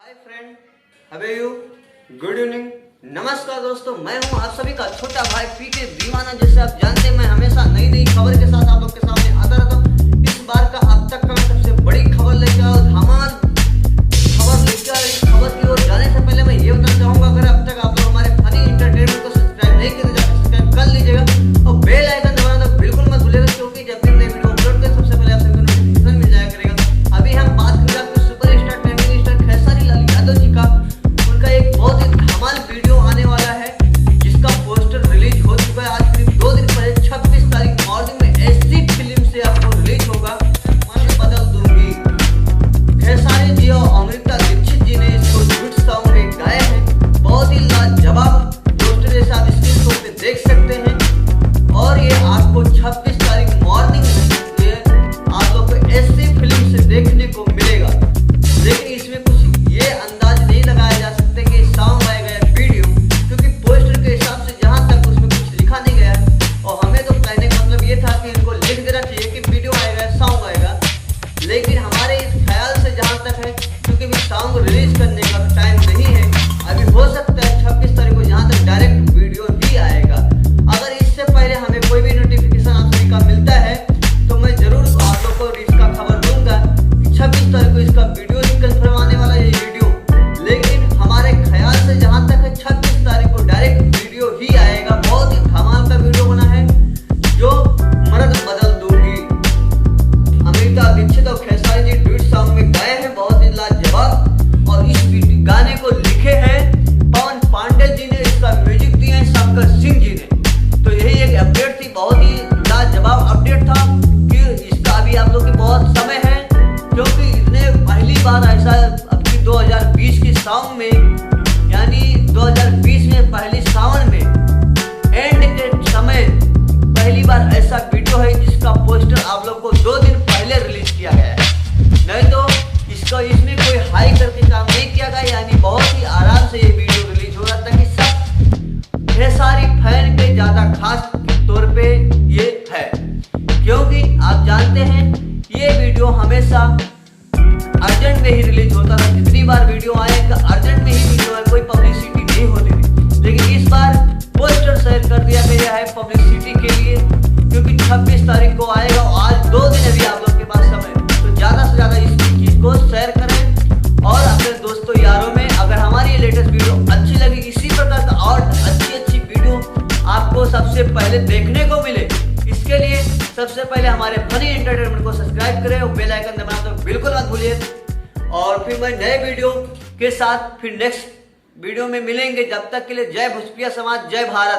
Hi friend, how are you? Good evening, नमस्कार दोस्तों, मैं हूं आप सभी का छोटा भाई पीके दीवाना। जैसे आप जानते हैं, मैं हमेशा नई नई खबर के साथ आप लोग के सामने आता रहता हूं। इस बार का अब तक का मैं सबसे बड़ी खबर लेकर आया, धमाल खबर लेकर आया। इस खबर की ओर जाने से पहले मैं ये बताना चाहूंगा, अगर अब तक आप लोग हमारे फनी एंटरटेनमेंट को सब्सक्राइब नहीं किए तो जाकर सब्सक्राइब कर लीजिएगा और बेल आइकन दबाना तो बिल्कुल मत भूलिएगा, क्योंकि जब भी नई वीडियो अपलोड करें सबसे पहले आप सबको नोटिफिकेशन मिल जाया करेगा। अभी हम बात करेंगे superstar trending star Khesari Lal Yadav ji का। उनका एक बहुत ही धमाल वीडियो आने वाला है जिसका पोस्टर रिलीज हो चुका है। आज करीब 2 दिन पहले 26 तारीख मॉर्निंग में ऐसी फिल्म से आपको रिलीज होगा, मन बदल दूंगी। खेसारी जी और अमृता दीक्षित जी ने इसको हिट सॉन्ग में गाए हैं। बहुत ही लाजवाब पोस्टर जैसे आप स्क्रीन शॉट पे देख सकते हैं। और ये आपको 26 तारीख मॉर्निंग में ये आप लोग को ऐसी फिल्म से देखने को मिलेगा। लेकिन इसमें कुछ ये अंदाज नहीं लगाया जा सकता कि सॉन्ग आएगा या वीडियो, क्योंकि पोस्टर के हिसाब से जहां तक उसमें कुछ लिखा नहीं गया है। और हमें तो कहने का मतलब ये था कि इनको लिख देना चाहिए कि वीडियो आएगा या सॉन्ग आएगा। लेकिन हमारे इस ख्याल से जहां तक है, क्योंकि अभी सॉन्ग रिलीज करने का टाइम नहीं है, अभी हो सकता है 26 तारीख को जहां तक डायरेक्ट वीडियो ही आएगा। अगर इससे पहले हमें कोई भी नोटिफिकेशन आप सभी का मिलता है तो मैं जरूर आप लोग को इसका खबर दूंगा कि 26 तारीख को इसका वीडियो ही कंफर्म आने वाला है, ये वीडियो। लेकिन हमारे ख्याल से जहां तक है 26 तारीख को डायरेक्ट वीडियो ही आएगा। बहुत ही धमाल का वीडियो बना है जो मर्द बदल दूंगी। अमृता दीक्षित और खेसारी जी ड्यूट सॉन्ग में गाए हैं, बहुत ही लाजवाब। और इस गाने को लिखे हैं पवन पांडे जी ने, इसका म्यूजिक दिया है शंकर सिंह जी ने। तो यही एक अपडेट थी, बहुत ही लाजवाब अपडेट था कि इसका अभी आप लोग की बहुत समय है, क्योंकि इतने पहली बार ऐसा अब की 2020 के सावन में, यानी 2020 में पहली सावन में एंड के समय पहली बार ऐसा वीडियो है जिसका पोस्टर आप लोग को 2 दिन पहले रिलीज किया गया है। नहीं तो इसमें कोई हाई करके काम नहीं किया गया, यानी बहुत ही आराम से ये वीडियो रिलीज हो रहा था कि सब खेसारी फैन के ज्यादा खास तौर पे ये है, क्योंकि आप जानते हैं ये वीडियो हमेशा अर्जेंट में ही रिलीज होता था। जितनी बार वीडियो आएगा अर्जेंट में ही वीडियो है, कोई पब्लिसिटी नहीं होती थी। लेकिन इस बार पोस्टर शेयर कर दिया गया है पब्लिसिटी के लिए, क्योंकि 26 तारीख को आएगा और आज 2 दिन अभी आप लोग के पास समय, तो ज्यादा से ज्यादा इस चीज को शेयर करें और अपने दोस्तों यारों में। अगर हमारी लेटेस्ट वीडियो अच्छी लगी, इसी प्रकार का और अच्छी वीडियो आपको सबसे पहले देखने को मिले, इसके लिए सबसे पहले हमारे फनी एंटरटेनमेंट को सब्सक्राइब करें और बेल आइकन दबाना तो बिल्कुल मत भूलिए। और फिर मैं नए वीडियो के साथ फिर नेक्स्ट वीडियो में मिलेंगे। जब तक के लिए जय भोजपुरिया समाज, जय भारत।